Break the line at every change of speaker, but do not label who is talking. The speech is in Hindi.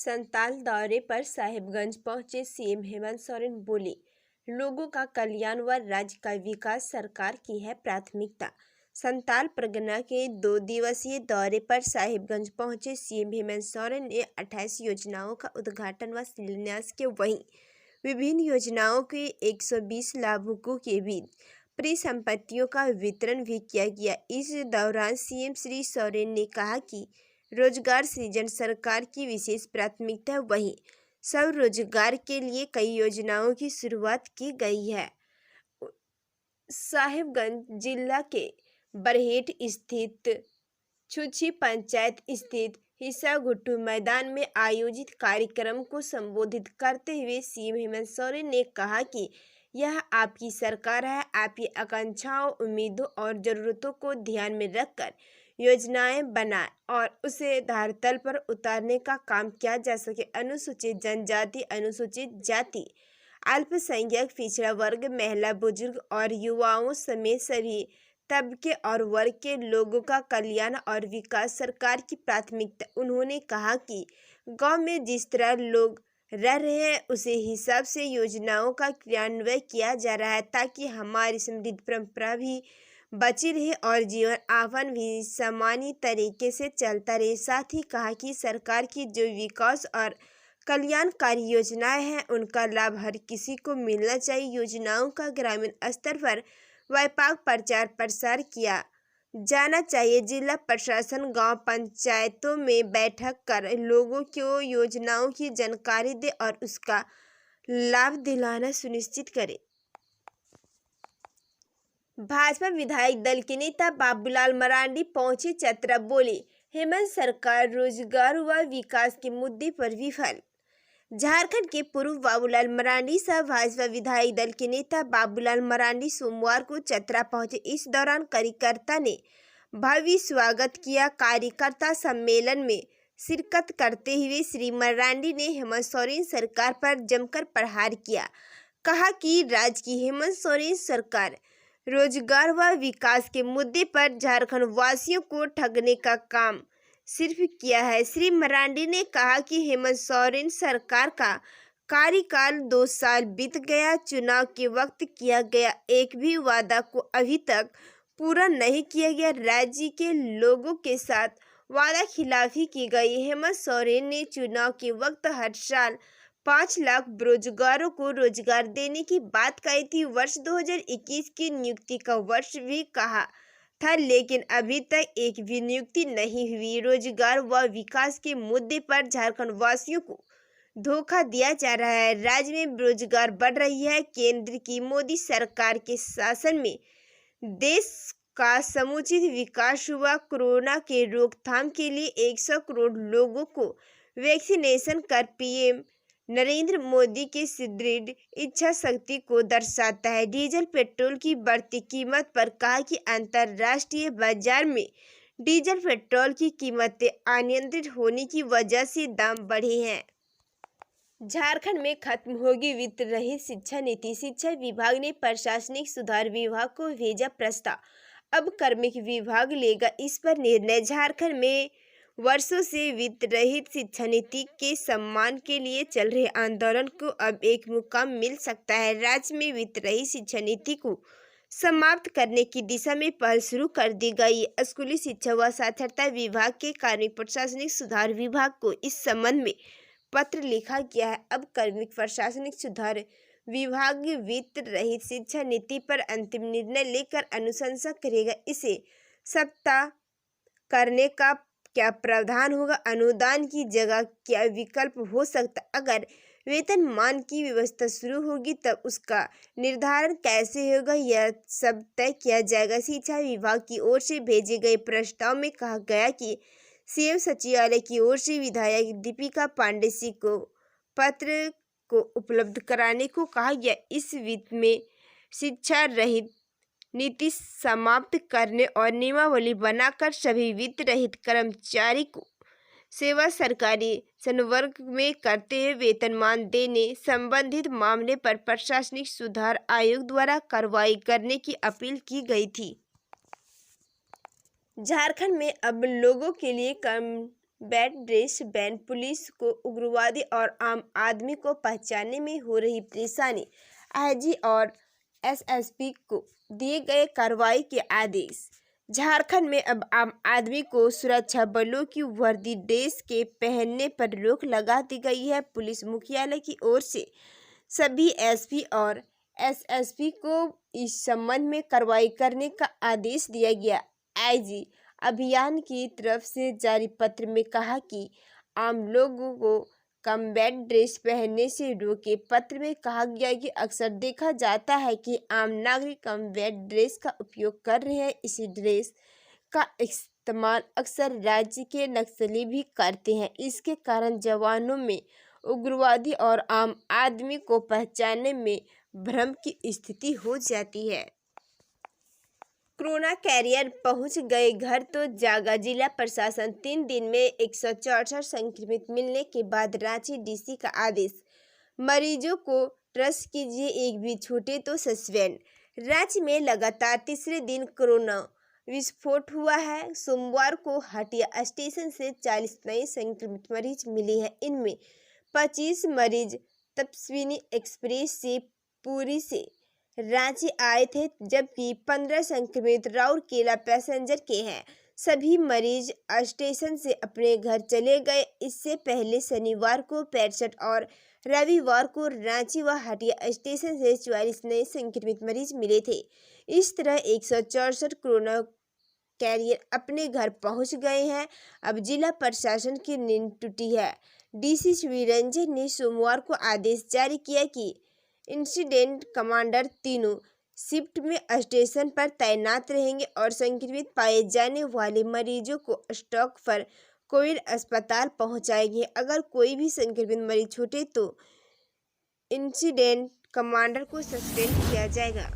संताल दौरे पर साहिबगंज पहुंचे सीएम हेमंत सोरेन बोले, लोगों का कल्याण व राज्य का विकास सरकार की है प्राथमिकता। संताल परगना के 2 दिवसीय दौरे पर साहिबगंज पहुंचे सीएम हेमंत सोरेन ने 28 योजनाओं का उद्घाटन व शिलान्यास किया। वहीं विभिन्न योजनाओं के 120 लाभुकों के बीच परिसंपत्तियों का वितरण भी किया गया। इस दौरान सीएम श्री सोरेन ने कहा कि रोजगार सृजन सरकार की विशेष प्राथमिकता है। वहीं स्वरोजगार के लिए कई योजनाओं की शुरुआत की गई है। साहिबगंज जिला के बरहेट स्थित छुछी पंचायत स्थित हिस्सा गुट्टू मैदान में आयोजित कार्यक्रम को संबोधित करते हुए सीएम हेमंत सोरेन ने कहा कि यह आपकी सरकार है। आपकी आकांक्षाओं, उम्मीदों और जरूरतों को ध्यान में रखकर योजनाएं बनाए और उसे धरातल पर उतारने का काम किया जा सके। अनुसूचित जनजाति, अनुसूचित जाति, अल्पसंख्यक, पिछड़ा वर्ग, महिला, बुजुर्ग और युवाओं समेत सभी तबके और वर्ग के लोगों का कल्याण और विकास सरकार की प्राथमिकता। उन्होंने कहा कि गांव में जिस तरह लोग रह रहे हैं उसी हिसाब से योजनाओं का क्रियान्वयन किया जा रहा है ताकि हमारी समृद्ध परंपरा भी बची रहे और जीवन यापन भी सामान्य तरीके से चलता रहे। साथ ही कहा कि सरकार की जो विकास और कल्याणकारी योजनाएं हैं उनका लाभ हर किसी को मिलना चाहिए। योजनाओं का ग्रामीण स्तर पर व्यापक प्रचार प्रसार किया जाना चाहिए। जिला प्रशासन गांव पंचायतों में बैठक कर लोगों को योजनाओं की जानकारी दे और उसका लाभ दिलाना सुनिश्चित करे। भाजपा विधायक दल के नेता बाबूलाल मरांडी पहुंचे चतरा। बोले, हेमंत सरकार रोजगार व विकास के मुद्दे पर विफल। झारखंड के पूर्व बाबूलाल मरांडी सह भाजपा विधायक दल के नेता बाबूलाल मरांडी सोमवार को चतरा पहुंचे। इस दौरान कार्यकर्ता ने भव्य स्वागत किया। कार्यकर्ता सम्मेलन में शिरकत करते हुए श्री मरांडी ने हेमंत सोरेन सरकार पर जमकर प्रहार किया। कहा कि राज्य की हेमंत सोरेन सरकार रोजगार व विकास के मुद्दे पर झारखंड वासियों को ठगने का काम सिर्फ किया है। श्री मरांडी ने कहा कि हेमंत सोरेन सरकार का कार्यकाल 2 साल बीत गया। चुनाव के वक्त किया गया एक भी वादा को अभी तक पूरा नहीं किया गया। राज्य के लोगों के साथ वादा खिलाफी की गई। हेमंत सोरेन ने चुनाव के वक्त हर साल 5 लाख बेरोजगारों को रोजगार देने की बात कही थी। वर्ष 2021 की नियुक्ति का वर्ष भी कहा था, लेकिन अभी तक एक भी नियुक्ति नहीं हुई। रोजगार व विकास के मुद्दे पर झारखंड वासियों को धोखा दिया जा रहा है। राज्य में बेरोजगार बढ़ रही है। केंद्र की मोदी सरकार के शासन में देश का समुचित विकास हुआ। कोरोना के रोकथाम के लिए 100 करोड़ लोगों को वैक्सीनेशन कर पीएम नरेंद्र मोदी की सुदृढ़ इच्छा शक्ति को दर्शाता है। डीजल पेट्रोल की बढ़ती कीमत पर कहा कि अंतर्राष्ट्रीय बाजार में डीजल पेट्रोल की कीमतें अनियंत्रित होने की वजह से दाम बढ़े हैं। झारखंड में खत्म होगी वित्त रहित शिक्षा नीति। शिक्षा विभाग ने प्रशासनिक सुधार विभाग को भेजा प्रस्ताव। अब कार्मिक विभाग लेगा इस पर निर्णय। झारखंड में वर्षों से वित्त रहित शिक्षा नीति के सम्मान के लिए चल रहे आंदोलन को अब एक मुकाम मिल सकता है। राज्य में वित्त रहित शिक्षा नीति को समाप्त करने की दिशा में पहल शुरू कर दी गई। स्कूली शिक्षा व साक्षरता विभाग के कार्मिक प्रशासनिक सुधार विभाग को इस संबंध में पत्र लिखा गया है। अब कार्मिक प्रशासनिक सुधार विभाग वित्त रहित शिक्षा नीति पर अंतिम निर्णय लेकर अनुशंसा करेगा। इसे सप्ताह करने का क्या प्रावधान होगा? अनुदान की जगह क्या विकल्प हो सकता? अगर वेतनमान की व्यवस्था शुरू होगी तब उसका निर्धारण कैसे होगा, यह सब तय किया जाएगा। शिक्षा विभाग की ओर से भेजे गए प्रस्ताव में कहा गया कि सीएम सचिवालय की ओर से विधायक दीपिका पांडे सिंह को पत्र को उपलब्ध कराने को कहा गया। इस वित्त में शिक्षा रहित नीति समाप्त करने और नियमावली बनाकर सभी वित्त रहित कर्मचारी को सेवा सरकारी संवर्ग में करते हुए वेतनमान देने संबंधित मामले पर प्रशासनिक सुधार आयोग द्वारा कार्रवाई करने की अपील की गई थी। झारखंड में अब लोगों के लिए कम बैड ड्रेस बैन, पुलिस को उग्रवादी और आम आदमी को पहचानने में हो रही परेशानी, आईजी और एसएसपी को दिए गए कार्रवाई के आदेश। झारखंड में अब आम आदमी को सुरक्षा बलों की वर्दी ड्रेस के पहनने पर रोक लगा दी गई है। पुलिस मुख्यालय की ओर से सभी एसपी और एसएसपी को इस संबंध में कार्रवाई करने का आदेश दिया गया। आईजी अभियान की तरफ से जारी पत्र में कहा कि आम लोगों को कम्बैट ड्रेस पहनने से रोके। पत्र में कहा गया कि अक्सर देखा जाता है कि आम नागरिक कम्बैट ड्रेस का उपयोग कर रहे हैं। इसी ड्रेस का इस्तेमाल अक्सर राज्य के नक्सली भी करते हैं। इसके कारण जवानों में उग्रवादी और आम आदमी को पहचानने में भ्रम की स्थिति हो जाती है। कोरोना कैरियर पहुंच गए घर तो जागा जिला प्रशासन। 3 दिन में 164 संक्रमित मिलने के बाद रांची डीसी का आदेश, मरीजों को ट्रस्ट कीजिए, एक भी छूटे तो सस्पेंड। राज्य में लगातार तीसरे दिन कोरोना विस्फोट हुआ है। सोमवार को हटिया स्टेशन से 40 नए संक्रमित मरीज मिले हैं। इनमें 25 मरीज तपस्विनी एक्सप्रेस से पुरी से रांची आए थे, जबकि 15 संक्रमित राउरकेला पैसेंजर के हैं। सभी मरीज स्टेशन से अपने घर चले गए। इससे पहले शनिवार को 65 और रविवार को रांची व हटिया स्टेशन से 44 नए संक्रमित मरीज मिले थे। इस तरह 164 कोरोना कैरियर अपने घर पहुंच गए हैं। अब जिला प्रशासन की नींद टूटी है। डीसी शिवरंजन ने सोमवार को आदेश जारी किया कि इंसिडेंट कमांडर तीनों शिफ्ट में स्टेशन पर तैनात रहेंगे और संक्रमित पाए जाने वाले मरीजों को स्टॉक पर कोविड अस्पताल पहुंचाएंगे। अगर कोई भी संक्रमित मरीज छूटे तो इंसिडेंट कमांडर को सस्पेंड किया जाएगा।